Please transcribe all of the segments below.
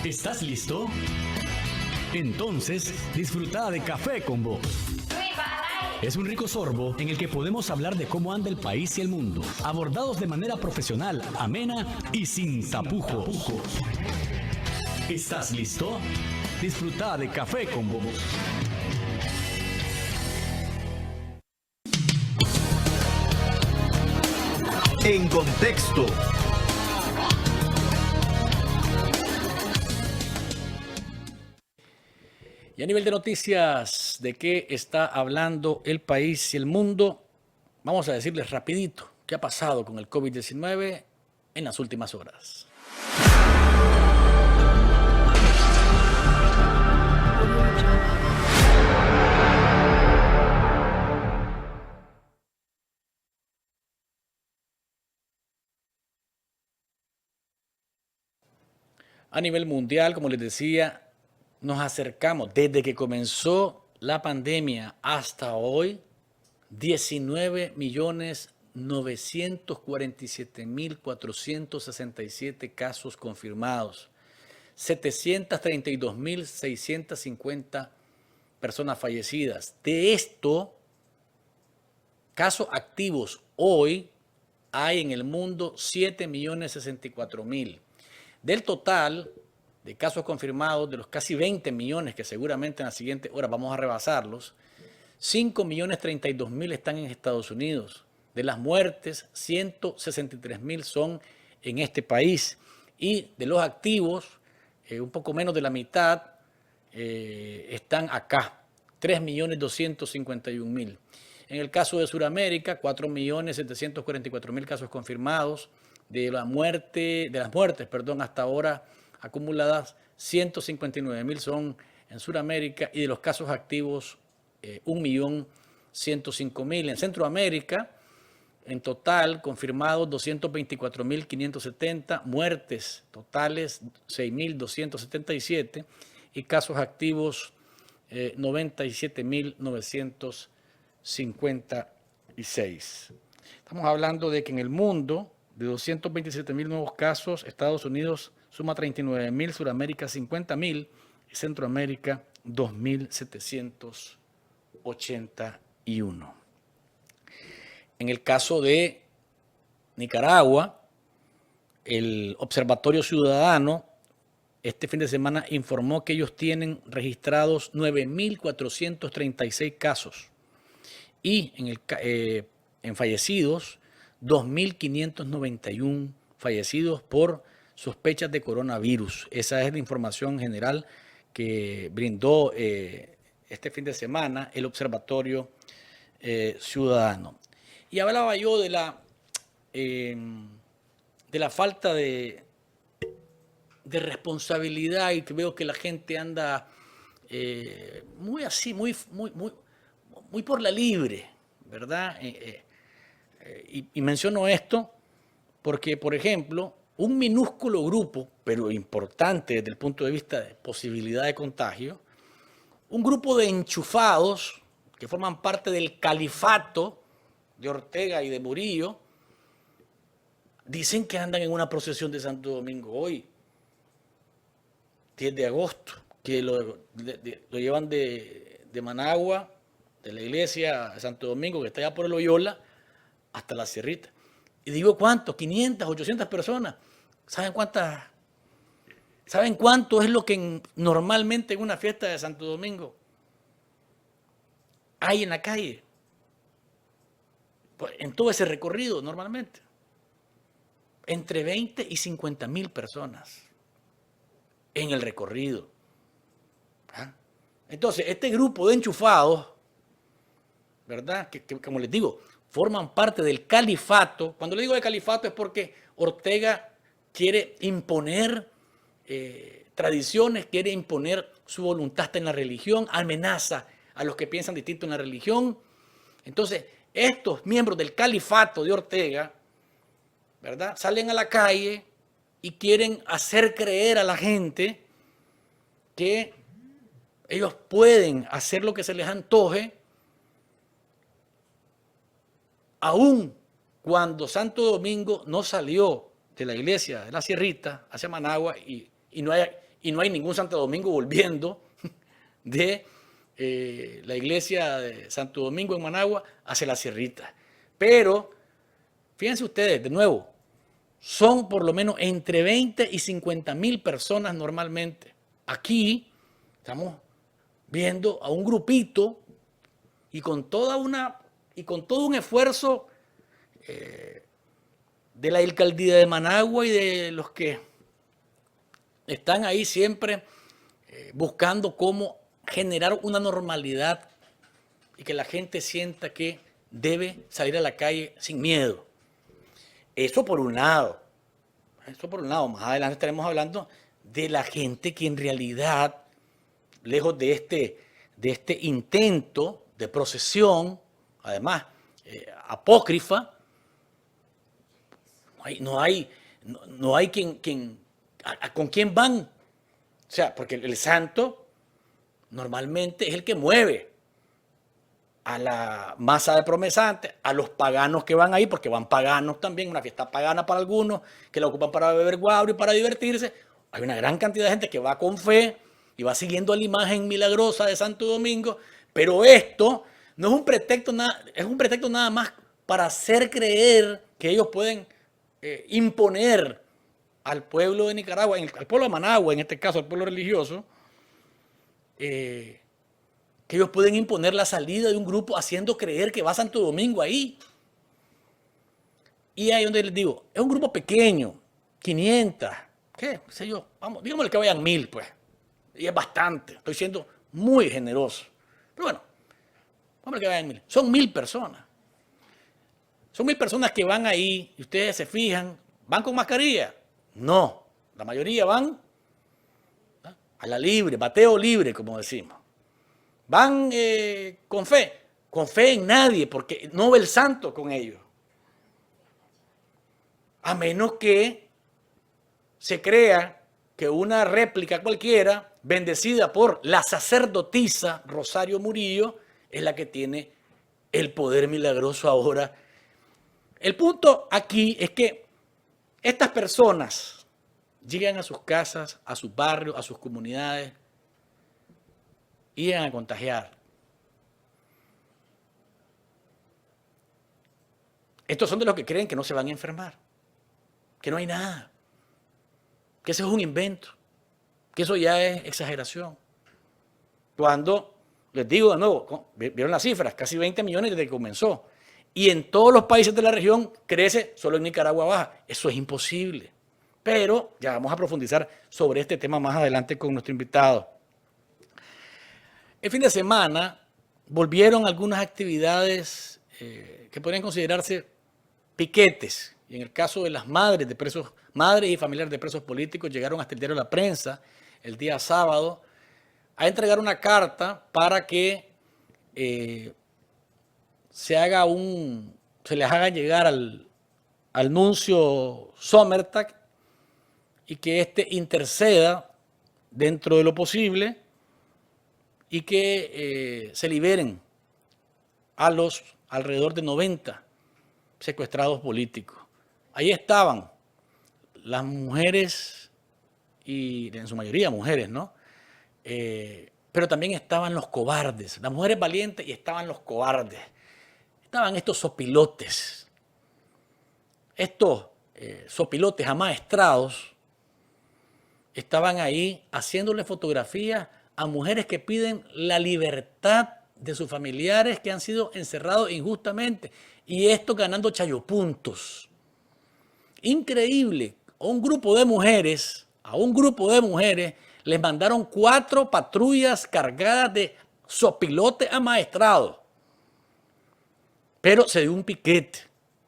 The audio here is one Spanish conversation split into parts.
¿Estás listo? Entonces, disfruta de Café con Vos. Es un rico sorbo en el que podemos hablar de cómo anda el país y el mundo, abordados de manera profesional, amena y sin tapujos. ¿Estás listo? Disfruta de Café con Vos. En contexto. Y a nivel de noticias, ¿de qué está hablando el país y el mundo? Vamos a decirles rapidito qué ha pasado con el COVID-19 en las últimas horas. A nivel mundial, como les decía, nos acercamos desde que comenzó la pandemia hasta hoy, 19.947.467 casos confirmados, 732.650 personas fallecidas. De esto, casos activos hoy hay en el mundo 7.064.000. Del total de casos confirmados, de los casi 20 millones que seguramente en la siguiente hora vamos a rebasarlos, 5.032.000 están en Estados Unidos. De las muertes, 163.000 son en este país. Y de los activos, un poco menos de la mitad están acá, 3.251.000. En el caso de Sudamérica, 4.744.000 casos confirmados. De las muertes, hasta ahora acumuladas, 159.000 son en Sudamérica, y de los casos activos, 1.105.000. En Centroamérica, en total, confirmados 224.570, muertes totales 6.277 y casos activos 97.956. Estamos hablando de que en el mundo, de 227.000 nuevos casos, Estados Unidos suma 39.000, Sudamérica 50.000 y Centroamérica 2.781. En el caso de Nicaragua, el Observatorio Ciudadano este fin de semana informó que ellos tienen registrados 9.436 casos y en fallecidos, 2.591 fallecidos por sospechas de coronavirus. Esa es la información general que brindó este fin de semana el Observatorio Ciudadano. Y hablaba yo de la falta de responsabilidad, y que veo que la gente anda muy así, muy por la libre, ¿verdad? Y menciono esto porque, por ejemplo, un minúsculo grupo, pero importante desde el punto de vista de posibilidad de contagio, un grupo de enchufados que forman parte del califato de Ortega y de Murillo, dicen que andan en una procesión de Santo Domingo hoy, 10 de agosto, que lo llevan de Managua, de la iglesia de Santo Domingo, que está allá por el Loyola, hasta la Sierrita. Y digo, ¿cuánto? 500, 800 personas. ¿Saben cuánto es lo que normalmente en una fiesta de Santo Domingo hay en la calle? Pues en todo ese recorrido, normalmente. Entre 20 y 50.000 personas en el recorrido. Entonces, este grupo de enchufados, ¿verdad? Que como les digo, forman parte del califato. Cuando le digo de califato es porque Ortega quiere imponer tradiciones, quiere imponer su voluntad en la religión, amenaza a los que piensan distinto en la religión. Entonces, estos miembros del califato de Ortega, ¿verdad?, salen a la calle y quieren hacer creer a la gente que ellos pueden hacer lo que se les antoje, aun cuando Santo Domingo no salió de la iglesia de la Sierrita hacia Managua y y no hay ningún Santo Domingo volviendo de la iglesia de Santo Domingo en Managua hacia la Sierrita. Pero, fíjense ustedes, de nuevo, son por lo menos entre 20 y 50 mil personas normalmente. Aquí estamos viendo a un grupito y con todo un esfuerzo de la alcaldía de Managua y de los que están ahí siempre buscando cómo generar una normalidad y que la gente sienta que debe salir a la calle sin miedo. Eso por un lado. Más adelante estaremos hablando de la gente que en realidad, lejos de este intento de procesión, además apócrifa, no hay con quién van. O sea, porque el santo normalmente es el que mueve a la masa de promesantes, a los paganos que van ahí, porque van paganos también, una fiesta pagana para algunos, que la ocupan para beber guaro y para divertirse. Hay una gran cantidad de gente que va con fe y va siguiendo la imagen milagrosa de Santo Domingo, pero esto no es un pretexto, es un pretexto nada más para hacer creer que ellos pueden imponer al pueblo de Nicaragua, al pueblo de Managua, en este caso al pueblo religioso, que ellos pueden imponer la salida de un grupo haciendo creer que va a Santo Domingo ahí. Y ahí donde les digo, es un grupo pequeño, 500, qué sé yo, vamos, digámosle que vayan 1000, pues. Y es bastante, estoy siendo muy generoso. Pero bueno, vamos a que vayan 1000. Son 1000 personas. Son 1000 personas que van ahí, y ustedes se fijan, ¿van con mascarilla? No, la mayoría van a la libre, bateo libre, como decimos. ¿Van con fe? Con fe en nadie, porque no ve el santo con ellos. A menos que se crea que una réplica cualquiera, bendecida por la sacerdotisa Rosario Murillo, es la que tiene el poder milagroso ahora. El punto aquí es que estas personas llegan a sus casas, a sus barrios, a sus comunidades, y llegan a contagiar. Estos son de los que creen que no se van a enfermar, que no hay nada, que eso es un invento, que eso ya es exageración. Cuando, les digo de nuevo, vieron las cifras, casi 20 millones desde que comenzó. Y en todos los países de la región crece, solo en Nicaragua baja. Eso es imposible. Pero ya vamos a profundizar sobre este tema más adelante con nuestro invitado. El fin de semana volvieron algunas actividades que podrían considerarse piquetes. Y en el caso de las madres y familiares de presos políticos, llegaron hasta el diario La Prensa el día sábado a entregar una carta para que se les haga llegar al nuncio Sommertag y que éste interceda dentro de lo posible y que se liberen a los alrededor de 90 secuestrados políticos. Ahí estaban las mujeres, y en su mayoría mujeres, ¿no? Pero también estaban los cobardes, las mujeres valientes y estaban los cobardes. Estaban estos sopilotes, sopilotes amaestrados, estaban ahí haciéndole fotografías a mujeres que piden la libertad de sus familiares que han sido encerrados injustamente, y esto ganando chayopuntos. Increíble, a un grupo de mujeres les mandaron 4 patrullas cargadas de sopilotes amaestrados. Pero se dio un piquete.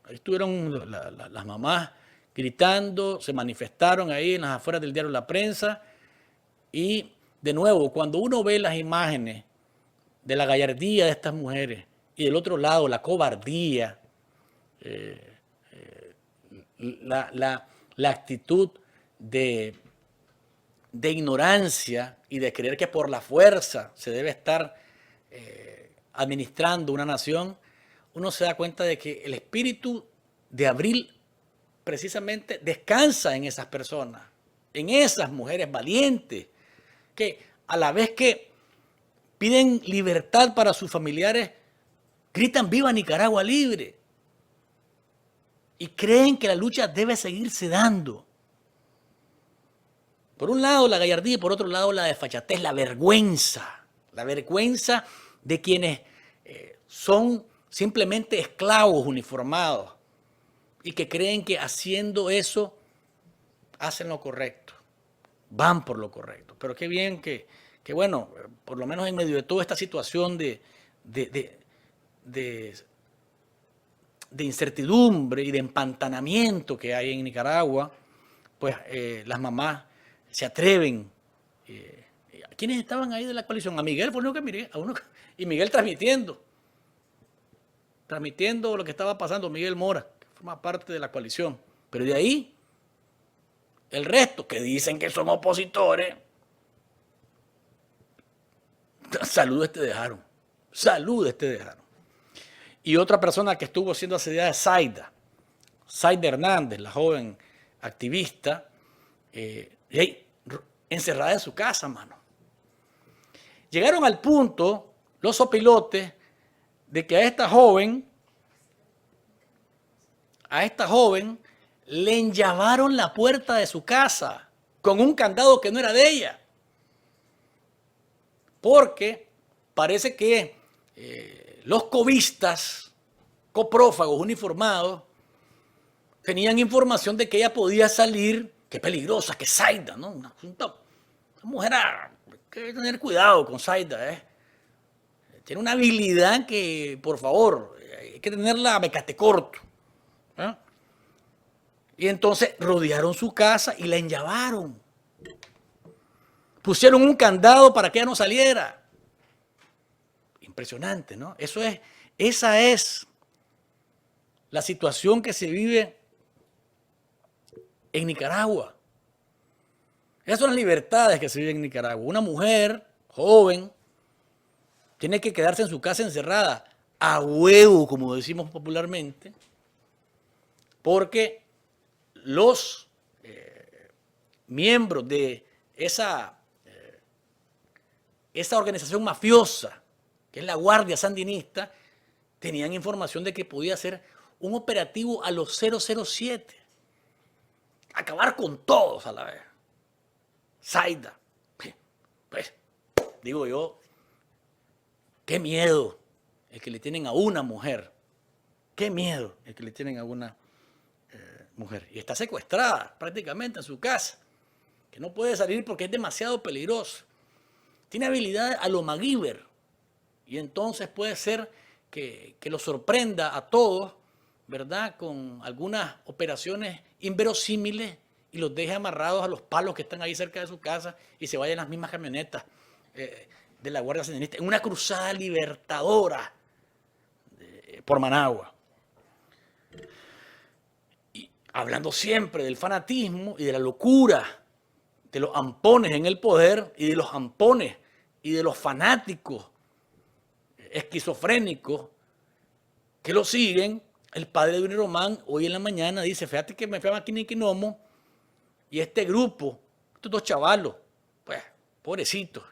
Ahí estuvieron las mamás gritando, se manifestaron ahí en las afueras del diario La Prensa. Y de nuevo, cuando uno ve las imágenes de la gallardía de estas mujeres y del otro lado la cobardía, la actitud de ignorancia y de creer que por la fuerza se debe estar administrando una nación, uno se da cuenta de que el espíritu de Abril precisamente descansa en esas personas, en esas mujeres valientes que a la vez que piden libertad para sus familiares, gritan viva Nicaragua libre. Y creen que la lucha debe seguirse dando. Por un lado la gallardía y por otro lado la desfachatez, la vergüenza de quienes son simplemente esclavos uniformados y que creen que haciendo eso hacen lo correcto, van por lo correcto. Pero qué bien que bueno, por lo menos en medio de toda esta situación de incertidumbre y de empantanamiento que hay en Nicaragua, pues las mamás se atreven. ¿Quiénes estaban ahí de la coalición? A Miguel, por lo que miré, y Miguel transmitiendo lo que estaba pasando, Miguel Mora, que forma parte de la coalición. Pero de ahí, el resto, que dicen que son opositores, saludos te dejaron. Y otra persona que estuvo siendo asediada es Zaida Hernández, la joven activista, encerrada en su casa, mano. Llegaron al punto, los opilotes, de que a esta joven le enllavaron la puerta de su casa con un candado que no era de ella. Porque parece que los cobistas, coprófagos uniformados, tenían información de que ella podía salir, que peligrosa, que Zaida, ¿no? Una mujer, hay que tener cuidado con Zaida, Tiene una habilidad que, por favor, hay que tenerla a mecate corto. Y entonces rodearon su casa y la enllavaron. Pusieron un candado para que ella no saliera. Impresionante, ¿no? Esa es la situación que se vive en Nicaragua. Esas son las libertades que se viven en Nicaragua. Una mujer joven tiene que quedarse en su casa encerrada a huevo, como decimos popularmente, porque los miembros de esa organización mafiosa, que es la Guardia Sandinista, tenían información de que podía ser un operativo a los 007. Acabar con todos a la vez. Zaida. Pues, digo yo, qué miedo el que le tienen a una mujer. Qué miedo el que le tienen a una mujer. Y está secuestrada prácticamente en su casa, que no puede salir porque es demasiado peligroso. Tiene habilidad a lo MacGyver. Y entonces puede ser que lo sorprenda a todos, ¿verdad? Con algunas operaciones inverosímiles y los deje amarrados a los palos que están ahí cerca de su casa y se vayan en las mismas camionetas de la Guardia Sandinista en una cruzada libertadora por Managua. Y hablando siempre del fanatismo y de la locura de los ampones en el poder y de los ampones y de los fanáticos esquizofrénicos que lo siguen, el padre de Willy Román hoy en la mañana dice, fíjate que me fui a Maquiniquinomo y este grupo, estos dos chavalos, pues, pobrecitos,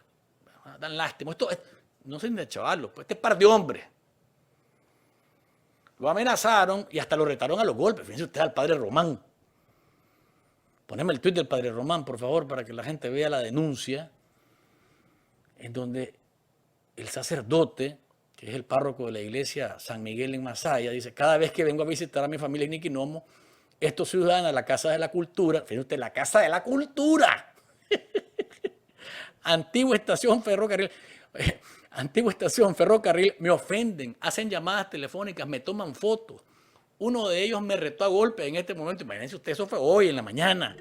dan lástima, esto no son de chavalos, pues este par de hombres, lo amenazaron y hasta lo retaron a los golpes. Fíjense usted al padre Román. Poneme el tuit del padre Román, por favor, para que la gente vea la denuncia, en donde el sacerdote, que es el párroco de la iglesia San Miguel en Masaya, dice, cada vez que vengo a visitar a mi familia en Niquinomo, estos ciudadanos a la Casa de la Cultura, fíjense usted, la Casa de la Cultura, antigua estación ferrocarril, me ofenden, hacen llamadas telefónicas, me toman fotos. Uno de ellos me retó a golpe en este momento. Imagínense usted, eso fue hoy en la mañana.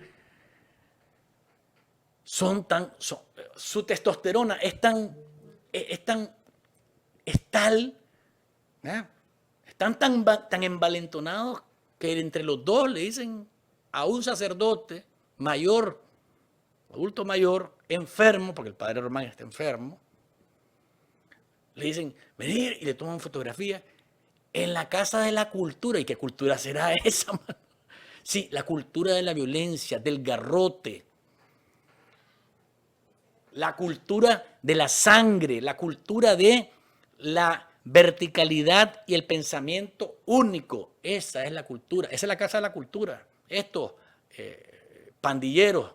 Su testosterona es tal, están tan envalentonados que entre los dos le dicen a un sacerdote mayor, adulto mayor, enfermo, porque el padre Román está enfermo, le dicen, venir, y le toman fotografía en la Casa de la Cultura. ¿Y qué cultura será esa, mano? Sí, la cultura de la violencia, del garrote. la cultura de la sangre, la cultura de la verticalidad y el pensamiento único. Esa es la cultura, esa es la casa de la cultura. Estos pandilleros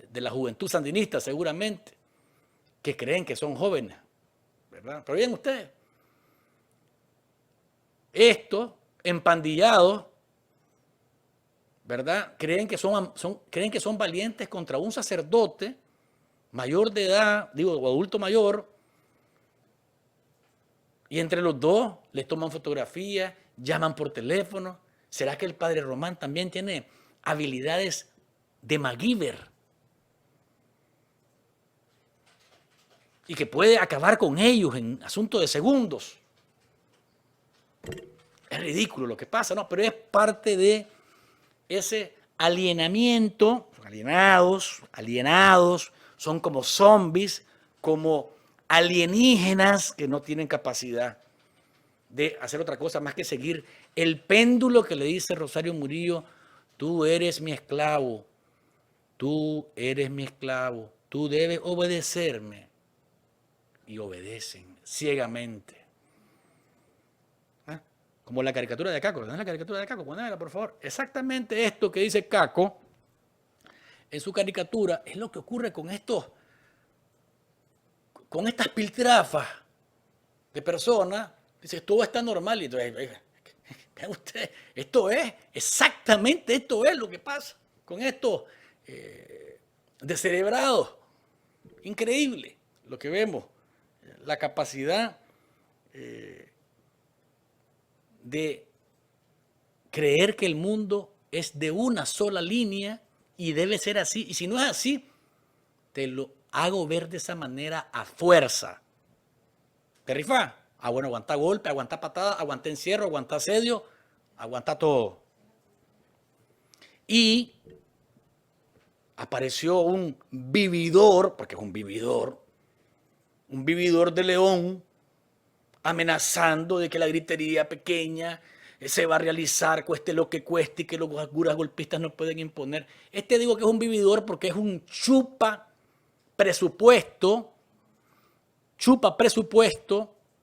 de la juventud sandinista seguramente, que creen que son jóvenes, ¿verdad? Pero bien ustedes, estos empandillados, ¿verdad? Creen que son valientes contra un sacerdote mayor de edad, o adulto mayor, y entre los dos les toman fotografías, llaman por teléfono. ¿Será que el padre Román también tiene habilidades de MacGyver? Y que puede acabar con ellos en asunto de segundos. Es ridículo lo que pasa, ¿no? Pero es parte de ese alienamiento, alienados, son como zombies, como alienígenas que no tienen capacidad de hacer otra cosa más que seguir el péndulo que le dice Rosario Murillo: tú eres mi esclavo, tú eres mi esclavo, tú debes obedecerme. Y obedecen ciegamente. Como la caricatura de Caco. ¿No es la caricatura de Caco? Ponémela, por favor. Exactamente esto que dice Caco en su caricatura es lo que ocurre con estas piltrafas de personas. Dice, todo está normal. Y entonces, vean ustedes, esto es lo que pasa con estos descerebrados. Increíble lo que vemos. La capacidad de creer que el mundo es de una sola línea y debe ser así. Y si no es así, te lo hago ver de esa manera a fuerza. ¿Te rifas? Bueno, aguanta golpe, aguanta patada, aguanta encierro, aguanta asedio, aguanta todo. Y apareció un vividor, porque es un vividor de León, amenazando de que la gritería pequeña se va a realizar, cueste lo que cueste, y que los guras golpistas no pueden imponer. Digo que es un vividor porque es un chupa presupuesto,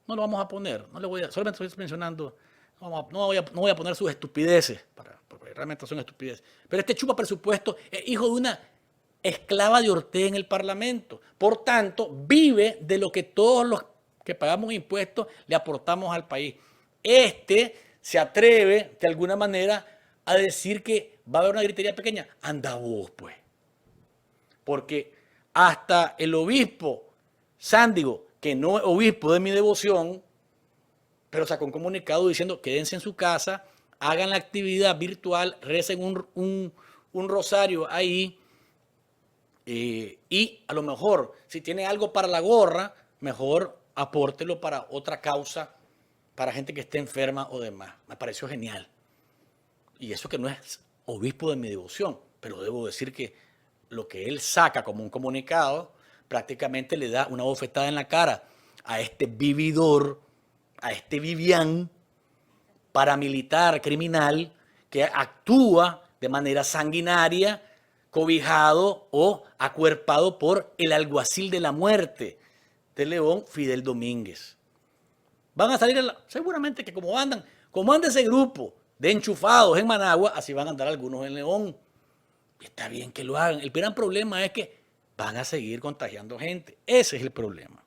no lo vamos a poner, solamente estoy mencionando, no voy a poner sus estupideces, porque realmente son estupideces, pero este chupa presupuesto es hijo de una esclava de Ortega en el Parlamento. Por tanto, vive de lo que todos los que pagamos impuestos le aportamos al país. Se atreve, de alguna manera, a decir que va a haber una gritería pequeña. Anda vos, pues. Porque hasta el obispo Sándigo, que no es obispo de mi devoción, pero sacó un comunicado diciendo, quédense en su casa, hagan la actividad virtual, recen un rosario ahí, y a lo mejor, si tiene algo para la gorra, mejor apórtelo para otra causa, para gente que esté enferma o demás. Me pareció genial. Y eso que no es obispo de mi devoción, pero debo decir que lo que él saca como un comunicado prácticamente le da una bofetada en la cara a este vividor, a este Vivian paramilitar criminal que actúa de manera sanguinaria, cobijado o acuerpado por el alguacil de la muerte de León, Fidel Domínguez. Van a salir, seguramente que como anda ese grupo de enchufados en Managua, así van a andar algunos en León. Está bien que lo hagan. El gran problema es que van a seguir contagiando gente. Ese es el problema.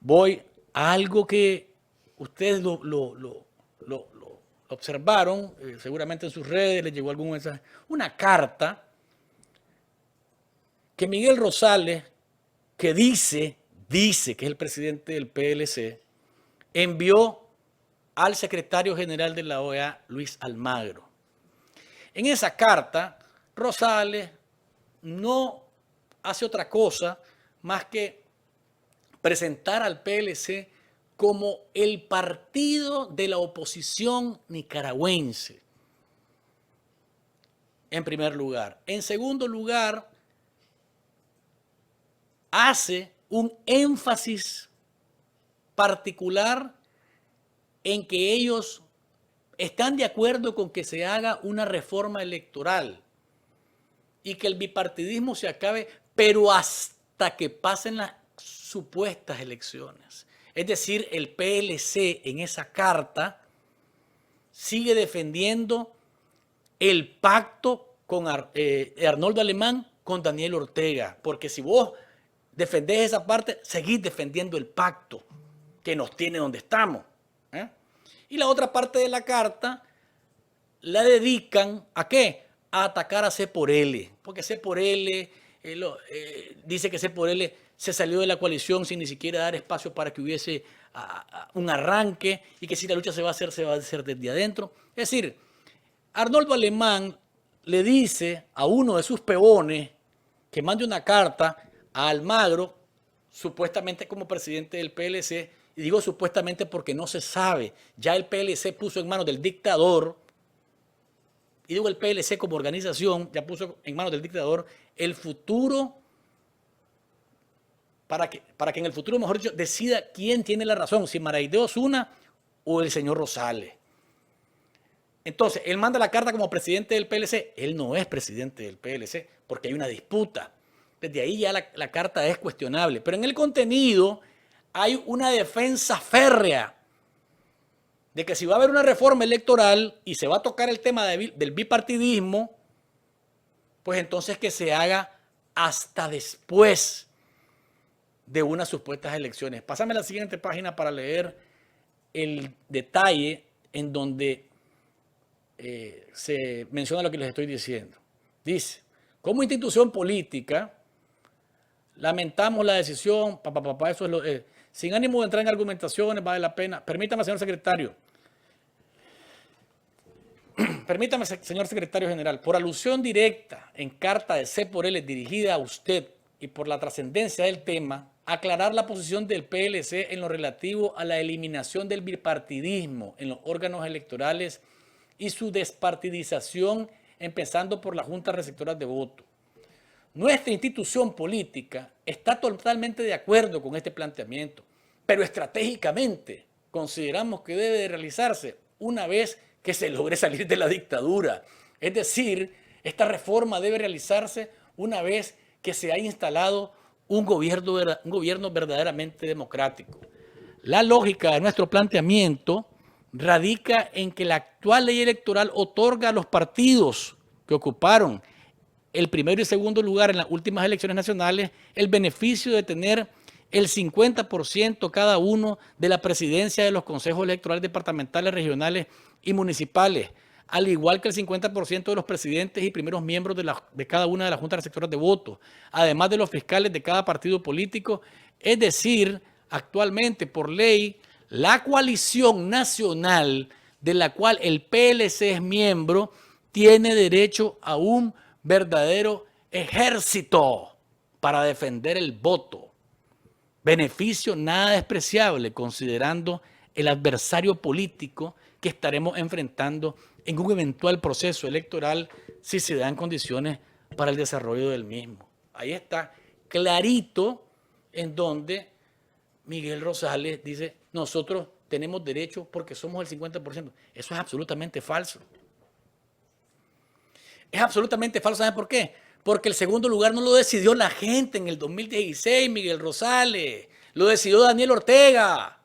Voy a algo que ustedes lo observaron, seguramente en sus redes les llegó algún mensaje. Una carta que Miguel Rosales, que dice que es el presidente del PLC, envió al secretario general de la OEA, Luis Almagro. En esa carta, Rosales no hace otra cosa más que presentar al PLC como el partido de la oposición nicaragüense, en primer lugar. En segundo lugar, hace un énfasis particular en que ellos están de acuerdo con que se haga una reforma electoral y que el bipartidismo se acabe, pero hasta que pasen las supuestas elecciones. Es decir, el PLC en esa carta sigue defendiendo el pacto con Arnoldo Alemán con Daniel Ortega, porque si vos defendés esa parte, seguís defendiendo el pacto que nos tiene donde estamos. Y la otra parte de la carta la dedican ¿a qué? A atacar a C por L, porque C por L dice que C por L se salió de la coalición sin ni siquiera dar espacio para que hubiese un arranque y que si la lucha se va a hacer desde adentro. Es decir, Arnoldo Alemán le dice a uno de sus peones que mande una carta a Almagro, supuestamente como presidente del PLC, y digo supuestamente porque no se sabe, ya el PLC puso en manos del dictador, y digo el PLC como organización, ya puso en manos del dictador el futuro, para que en el futuro, mejor dicho, decida quién tiene la razón, si Maraide Osuna o el señor Rosales. Entonces, él manda la carta como presidente del PLC. Él no es presidente del PLC porque hay una disputa. Desde ahí ya la carta es cuestionable. Pero en el contenido hay una defensa férrea de que si va a haber una reforma electoral y se va a tocar el tema del bipartidismo, pues entonces que se haga hasta después de unas supuestas elecciones. Pásame a la siguiente página para leer el detalle en donde se menciona lo que les estoy diciendo. Dice, como institución política, lamentamos la decisión, eso es sin ánimo de entrar en argumentaciones, vale la pena. Permítame, señor secretario. Permítame, señor secretario general, por alusión directa en carta de C por L dirigida a usted y por la trascendencia del tema, aclarar la posición del PLC en lo relativo a la eliminación del bipartidismo en los órganos electorales y su despartidización, empezando por las juntas receptoras de voto. Nuestra institución política está totalmente de acuerdo con este planteamiento, pero estratégicamente consideramos que debe de realizarse una vez que se logre salir de la dictadura. Es decir, esta reforma debe realizarse una vez que se haya instalado un gobierno verdaderamente democrático. La lógica de nuestro planteamiento radica en que la actual ley electoral otorga a los partidos que ocuparon el primero y segundo lugar en las últimas elecciones nacionales el beneficio de tener el 50% cada uno de la presidencia de los consejos electorales departamentales, regionales y municipales, al igual que el 50% de los presidentes y primeros miembros de cada una de las juntas receptoras de votos, además de los fiscales de cada partido político. Es decir, actualmente por ley, la coalición nacional de la cual el PLC es miembro tiene derecho a un verdadero ejército para defender el voto. Beneficio nada despreciable considerando el adversario político que estaremos enfrentando en un eventual proceso electoral si se dan condiciones para el desarrollo del mismo. Ahí está clarito en donde Miguel Rosales dice, nosotros tenemos derecho porque somos el 50%. Eso es absolutamente falso. Es absolutamente falso, ¿saben por qué? Porque el segundo lugar no lo decidió la gente en el 2016, Miguel Rosales. Lo decidió Daniel Ortega.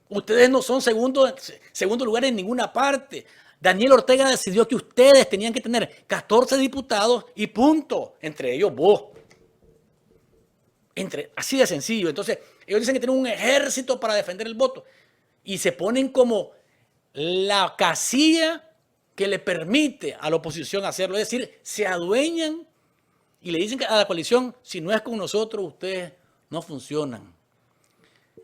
Ustedes no son segundo lugar en ninguna parte. Daniel Ortega decidió que ustedes tenían que tener 14 diputados y punto. Entre ellos vos. Así de sencillo. Entonces, ellos dicen que tienen un ejército para defender el voto. Y se ponen como la casilla que le permite a la oposición hacerlo. Es decir, se adueñan y le dicen a la coalición, si no es con nosotros, ustedes no funcionan.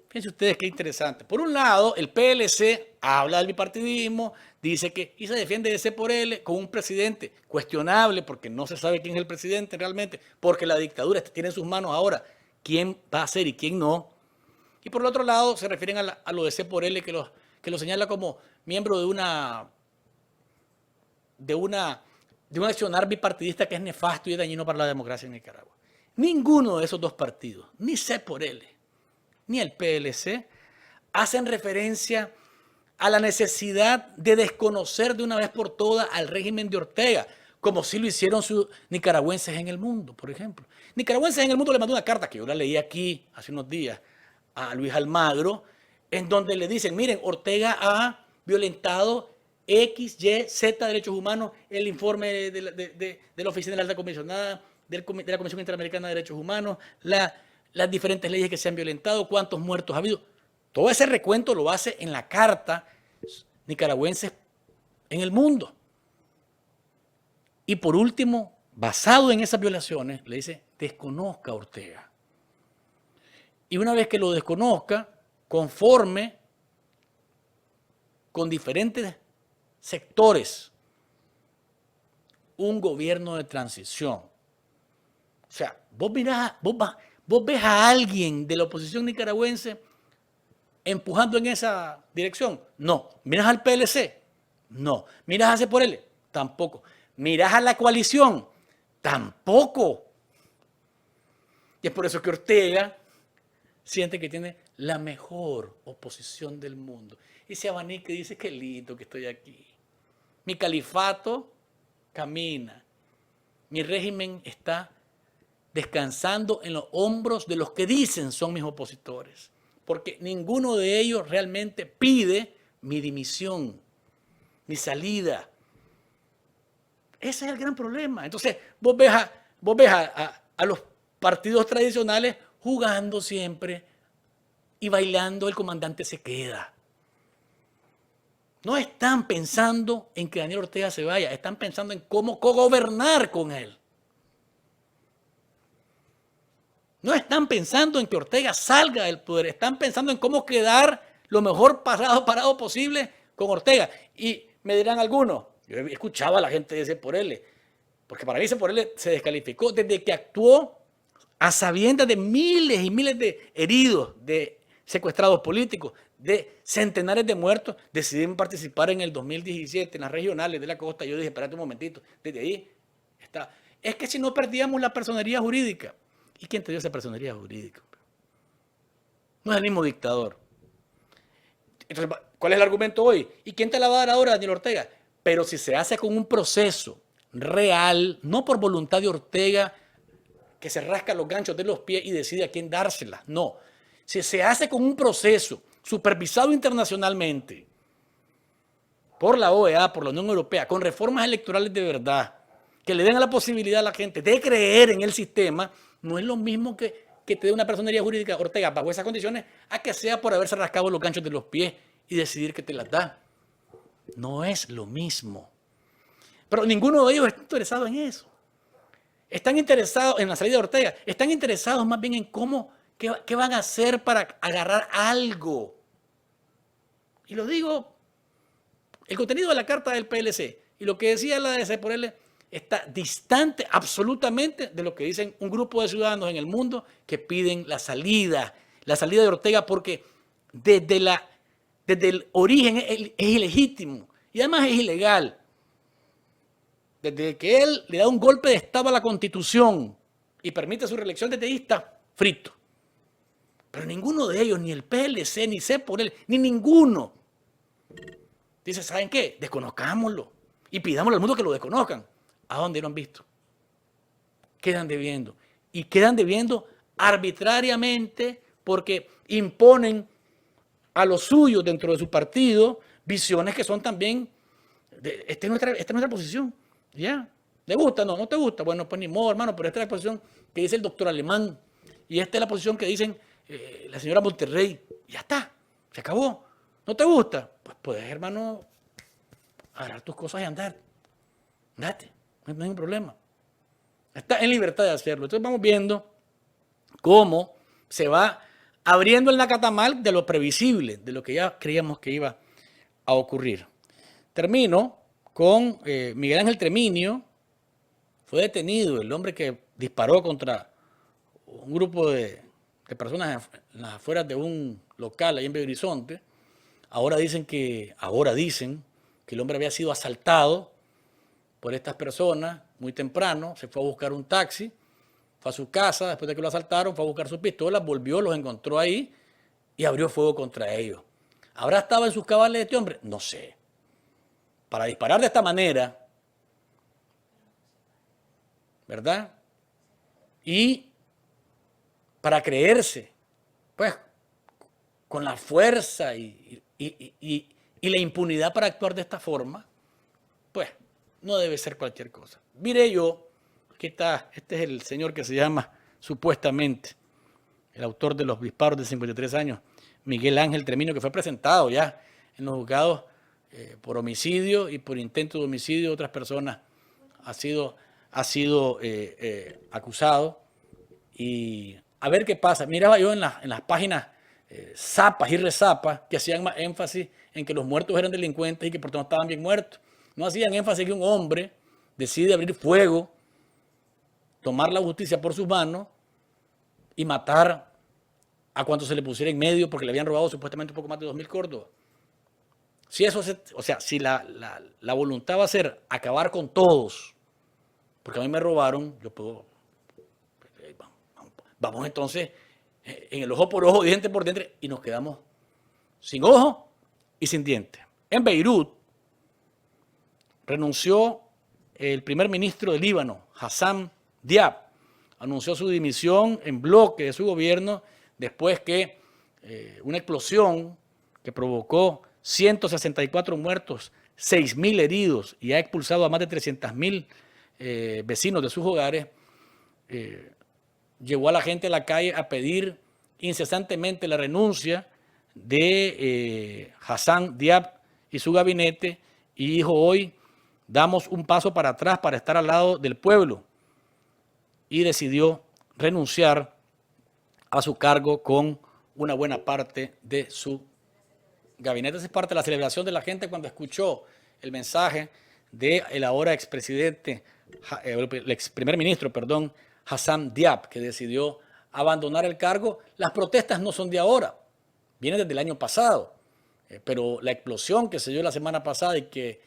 Fíjense ustedes qué interesante. Por un lado, el PLC habla del bipartidismo, dice que y se defiende de C por L con un presidente cuestionable porque no se sabe quién es el presidente realmente, porque la dictadura tiene en sus manos ahora quién va a ser y quién no. Y por el otro lado, se refieren a lo de C por L que lo señala como miembro de un accionar bipartidista que es nefasto y dañino para la democracia en Nicaragua. Ninguno de esos dos partidos, ni C por L, ni el PLC, hacen referencia a la necesidad de desconocer de una vez por todas al régimen de Ortega, como sí lo hicieron sus nicaragüenses en el mundo, por ejemplo. Nicaragüenses en el mundo le mandó una carta que yo la leí aquí hace unos días a Luis Almagro, en donde le dicen, miren, Ortega ha violentado X, Y, Z derechos humanos, el informe de la Oficina de la Alta Comisionada, de la Comisión Interamericana de Derechos Humanos, las diferentes leyes que se han violentado, cuántos muertos ha habido. Todo ese recuento lo hace en la carta nicaragüenses en el mundo. Y por último, basado en esas violaciones, le dice, desconozca a Ortega. Y una vez que lo desconozca, conforme con diferentes sectores un gobierno de transición. O sea, vos ves a alguien de la oposición nicaragüense empujando en esa dirección. No. ¿Miras al PLC? No. ¿Miras a C por L? Tampoco. ¿Miras a la coalición? Tampoco. Y es por eso que Ortega siente que tiene la mejor oposición del mundo. Y se abanica y dice, qué lindo que estoy aquí. Mi califato camina. Mi régimen está descansando en los hombros de los que dicen son mis opositores. Porque ninguno de ellos realmente pide mi dimisión, mi salida. Ese es el gran problema. Entonces, vos ves a los partidos tradicionales jugando siempre y bailando el comandante se queda. No están pensando en que Daniel Ortega se vaya, están pensando en cómo cogobernar con él. No están pensando en que Ortega salga del poder, están pensando en cómo quedar lo mejor parado posible con Ortega. Y me dirán algunos, yo escuchaba a la gente de C por L, porque para mí C por L se descalificó desde que actuó a sabiendas de miles y miles de heridos, de secuestrados políticos, de centenares de muertos, decidieron participar en el 2017 en las regionales de la costa. Yo dije, espérate un momentito, desde ahí está. Es que si no perdíamos la personería jurídica. ¿Y quién te dio esa personería jurídica? No es el mismo dictador. Entonces, ¿cuál es el argumento hoy? ¿Y quién te la va a dar ahora, Daniel Ortega? Pero si se hace con un proceso real, no por voluntad de Ortega, que se rasca los ganchos de los pies y decide a quién dársela. No. Si se hace con un proceso supervisado internacionalmente por la OEA, por la Unión Europea, con reformas electorales de verdad, que le den la posibilidad a la gente de creer en el sistema, no es lo mismo que te dé una personería jurídica, Ortega, bajo esas condiciones, a que sea por haberse rascado los ganchos de los pies y decidir que te las da. No es lo mismo. Pero ninguno de ellos está interesado en eso. Están interesados en la salida de Ortega, están interesados más bien en qué van a hacer para agarrar algo. Y lo digo, el contenido de la carta del PLC y lo que decía la de C por L está distante absolutamente de lo que dicen un grupo de ciudadanos en el mundo que piden la salida de Ortega, porque desde el origen es ilegítimo y además es ilegal. Desde que él le da un golpe de Estado a la Constitución y permite su reelección, desde ahí está frito. Pero ninguno de ellos, ni el PLC, ni C por L, ni ninguno, dice, ¿saben qué? Desconozcámoslo y pidámosle al mundo que lo desconozcan. ¿A dónde lo han visto? Quedan debiendo. Y quedan debiendo arbitrariamente porque imponen a los suyos dentro de su partido visiones que son también, esta es nuestra posición. ¿Ya? ¿Le gusta? No, no te gusta. Bueno, pues ni modo, hermano, pero esta es la posición que dice el doctor Alemán. Y esta es la posición que dicen la señora Monterrey. Ya está, se acabó. ¿No te gusta? Pues puedes, hermano, agarrar tus cosas y andar. Date, no hay ningún problema. Está en libertad de hacerlo. Entonces vamos viendo cómo se va abriendo el nacatamal de lo previsible, de lo que ya creíamos que iba a ocurrir. Termino con Miguel Ángel Treminio. Fue detenido el hombre que disparó contra un grupo de personas en las afueras de un local ahí en Belo Horizonte. Ahora dicen que el hombre había sido asaltado por estas personas muy temprano, se fue a buscar un taxi, fue a su casa, después de que lo asaltaron, fue a buscar sus pistolas, volvió, los encontró ahí y abrió fuego contra ellos. ¿Habrá estado en sus cabales este hombre? No sé. Para disparar de esta manera, ¿verdad? Y para creerse, pues, con la fuerza y la impunidad para actuar de esta forma, pues, no debe ser cualquier cosa. Miré yo, aquí está, este es el señor que se llama, supuestamente, el autor de los disparos de 53 años, Miguel Ángel Tremino, que fue presentado ya en los juzgados por homicidio y por intento de homicidio de otras personas. Ha sido acusado. Y a ver qué pasa. Miraba yo en las páginas zapas y rezapas que hacían más énfasis en que los muertos eran delincuentes y que por tanto estaban bien muertos. No hacían énfasis que un hombre decide abrir fuego, tomar la justicia por sus manos y matar a cuanto se le pusiera en medio porque le habían robado supuestamente un poco más de 2.000 córdobas. Si eso, si la voluntad va a ser acabar con todos, porque a mí me robaron, yo puedo, vamos entonces en el ojo por ojo, diente por diente, y nos quedamos sin ojo y sin diente. En Beirut renunció el primer ministro del Líbano, Hassam Diab, anunció su dimisión en bloque de su gobierno después que una explosión que provocó 164 muertos, 6.000 heridos y ha expulsado a más de 300.000 vecinos de sus hogares, llevó a la gente a la calle a pedir incesantemente la renuncia de Hassam Diab y su gabinete, y dijo: hoy damos un paso para atrás para estar al lado del pueblo, y decidió renunciar a su cargo con una buena parte de su gabinete. Esa es parte de la celebración de la gente cuando escuchó el mensaje del ahora expresidente, el ex primer ministro, perdón, Hassam Diab, que decidió abandonar el cargo. Las protestas no son de ahora, vienen desde el año pasado, pero la explosión que se dio la semana pasada y que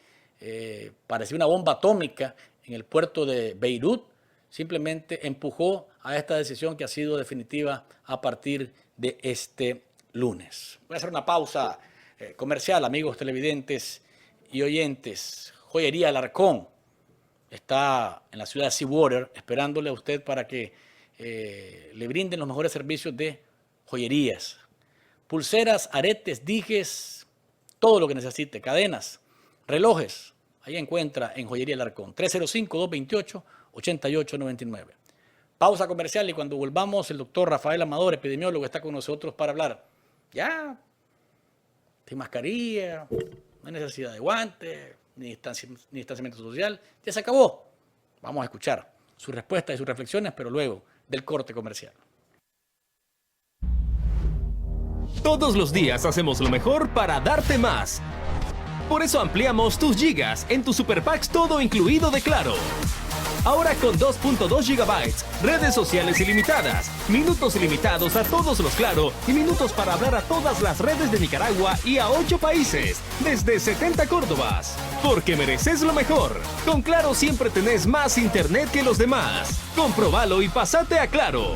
parecía una bomba atómica en el puerto de Beirut simplemente empujó a esta decisión que ha sido definitiva a partir de este lunes. Voy a hacer una pausa comercial, amigos televidentes y oyentes. Joyería Alarcón está en la ciudad de Seawater esperándole a usted para que le brinden los mejores servicios de joyerías. Pulseras, aretes, dijes, todo lo que necesite, cadenas, relojes. Ahí encuentra en Joyería Alarcón, 305-228-8899. Pausa comercial y cuando volvamos el doctor Rafael Amador, epidemiólogo, está con nosotros para hablar. Ya, sin mascarilla, no hay necesidad de guantes, ni distanciamiento social, ya se acabó. Vamos a escuchar sus respuestas y sus reflexiones, pero luego del corte comercial. Todos los días hacemos lo mejor para darte más. Por eso ampliamos tus gigas en tu Super Packs todo incluido de Claro. Ahora con 2.2 gigabytes, redes sociales ilimitadas, minutos ilimitados a todos los Claro y minutos para hablar a todas las redes de Nicaragua y a 8 países, desde 70 Córdobas. Porque mereces lo mejor. Con Claro siempre tenés más internet que los demás. Comprobalo y pasate a Claro.